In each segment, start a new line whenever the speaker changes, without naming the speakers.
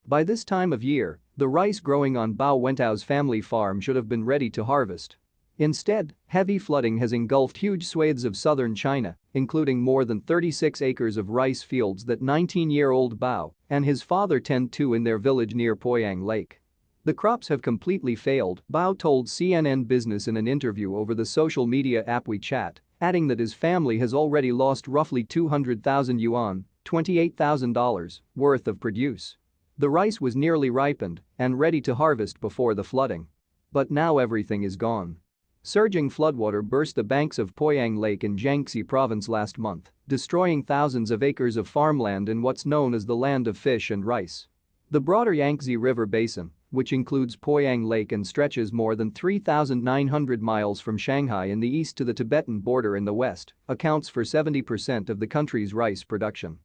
By this time of year, the rice growing on Bao Wentao's family farm should have been ready to harvest. Instead, heavy flooding has engulfed huge swathes of southern China, including more than 36 acres of rice fields that 19-year-old Bao and his father tend to in their village near Poyang Lake. The crops have completely failed, Bao told CNN Business in an interview over the social media app WeChat, adding that his family has already lost roughly 200,000 yuan, $28,000, worth of produce. The rice was nearly ripened and ready to harvest before the flooding. But now everything is gone. Surging floodwater burst the banks of Poyang Lake in Jiangxi province last month, destroying thousands of acres of farmland in what's known as the land of fish and rice. The broader Yangtze River Basin, which includes Poyang Lake and stretches more than 3,900 miles from Shanghai in the east to the Tibetan border in the west, accounts for 70% of the country's rice production.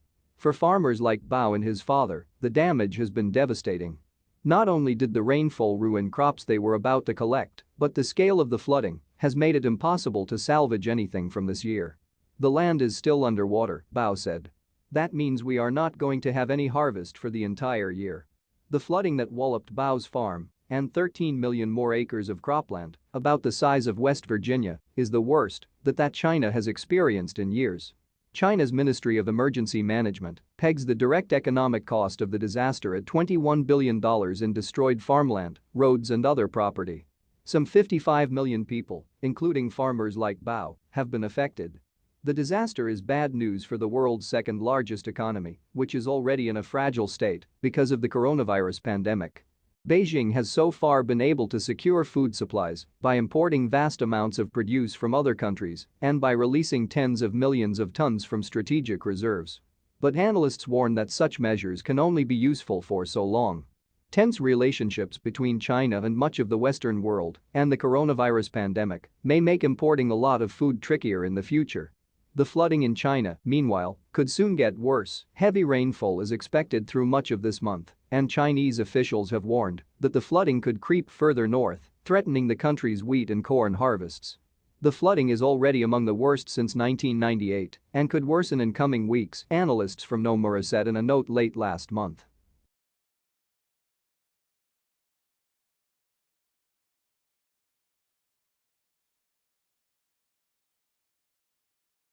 For farmers like Bao and his father, the damage has been devastating. Not only did the rainfall ruin crops they were about to collect, but the scale of the flooding has made it impossible to salvage anything from this year. The land is still underwater, Bao said. That means we are not going to have any harvest for the entire year. The flooding that walloped Bao's farm and 13 million more acres of cropland, about the size of West Virginia, is the worst that China has experienced in years. China's Ministry of Emergency Management pegs the direct economic cost of the disaster at $21 billion in destroyed farmland, roads and other property. Some 55 million people, including farmers like Bao, have been affected. The disaster is bad news for the world's second-largest economy, which is already in a fragile state because of the coronavirus pandemic. Beijing has so far been able to secure food supplies by importing vast amounts of produce from other countries and by releasing tens of millions of tons from strategic reserves. But analysts warn that such measures can only be useful for so long. Tense relationships between China and much of the Western world and the coronavirus pandemic may make importing a lot of food trickier in the future. The flooding in China, meanwhile, could soon get worse. Heavy rainfall is expected through much of this month, and Chinese officials have warned that the flooding could creep further north, threatening the country's wheat and corn harvests. The flooding is already among the worst since 1998 and could worsen in coming weeks, analysts from Nomura said in a note late last month.